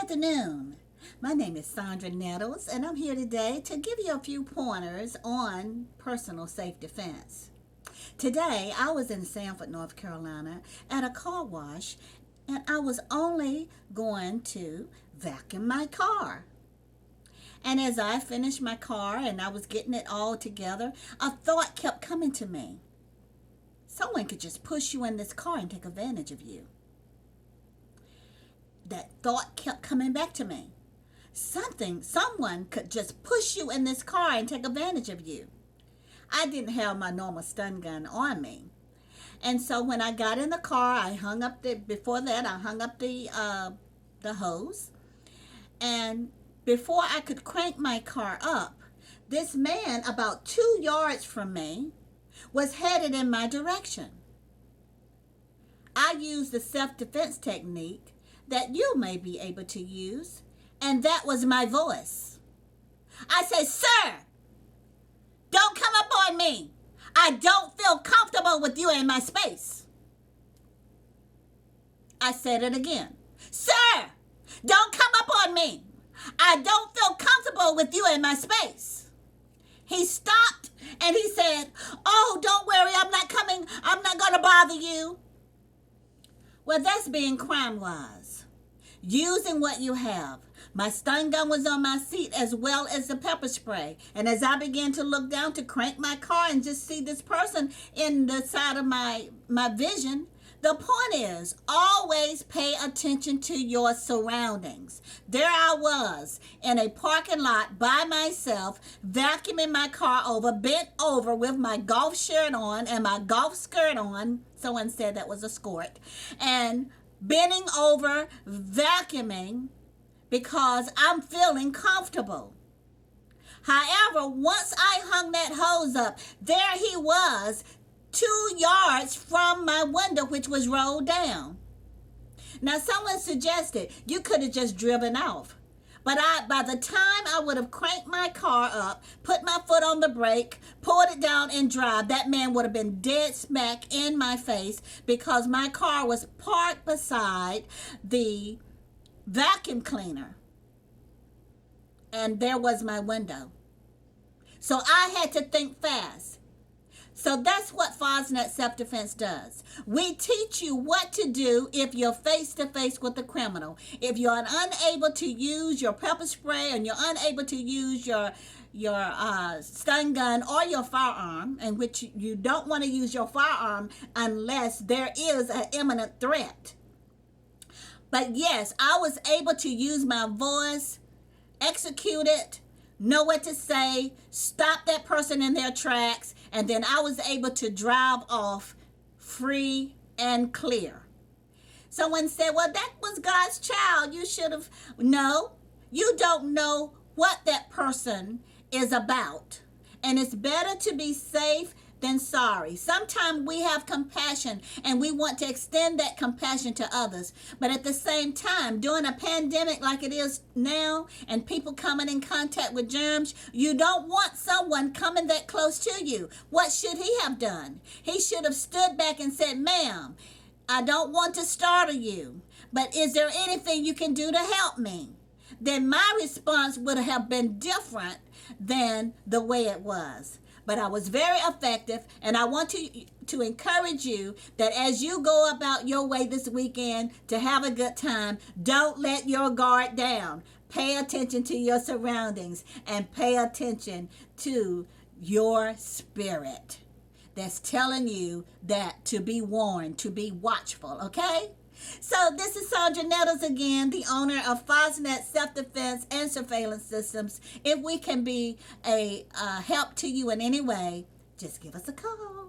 afternoon. My name is Sandra Nettles, and I'm here today to give you a few pointers on personal safe defense. Today, I was in Sanford, North Carolina at a car wash, and I was only going to vacuum my car. And as I finished my car and I was getting it all together, a thought kept coming to me. Someone could just push you in this car and take advantage of you. That thought kept coming back to me. Someone could just push you in this car and take advantage of you. I didn't have my normal stun gun on me. And so when I got in the car, I hung up the hose. And before I could crank my car up, this man about 2 yards from me was headed in my direction. I used the self-defense technique that you may be able to use, and that was my voice. I said, "Sir, don't come up on me. I don't feel comfortable with you in my space." I said it again. "Sir, don't come up on me. I don't feel comfortable with you in my space." He stopped and he said, "Oh, don't worry, I'm not coming. I'm not going to bother you." Well, that's being crime-wise. Using what you have. My stun gun was on my seat as well as the pepper spray. And as I began to look down to crank my car and just see this person in the side of my vision, the point is, always pay attention to your surroundings. There I was in a parking lot by myself, vacuuming my car over, bent over with my golf shirt on and my golf skirt on. Someone said that was a skirt. And bending over, vacuuming because I'm feeling comfortable. However, once I hung that hose up, there he was, 2 yards from my window, which was rolled down. Now, someone suggested you could have just driven off. But by the time I would have cranked my car up, put my foot on the brake, pulled it down and drive, that man would have been dead smack in my face because my car was parked beside the vacuum cleaner. And there was my window. So I had to think fast. So that's what FosNet self-defense does. We teach you what to do if you're face-to-face with a criminal. If you're unable to use your pepper spray and you're unable to use your stun gun or your firearm, in which you don't want to use your firearm unless there is an imminent threat. But yes, I was able to use my voice, execute it, know what to say, stop that person in their tracks, and then I was able to drive off free and clear. Someone said, "Well, that was God's child. You should have." No, you don't know what that person is about. And it's better to be safe than sorry. Sometimes we have compassion and we want to extend that compassion to others. But at the same time, during a pandemic like it is now and people coming in contact with germs, you don't want someone coming that close to you. What should he have done? He should have stood back and said, "Ma'am, I don't want to startle you, but is there anything you can do to help me?" Then my response would have been different than the way it was. But I was very effective, and I want to encourage you that as you go about your way this weekend to have a good time, don't let your guard down. Pay attention to your surroundings and pay attention to your spirit that's telling you that to be warned, to be watchful, okay? So this is Sandra Nettles again, the owner of FosNet Self-Defense and Surveillance Systems. If we can be a help to you in any way, just give us a call.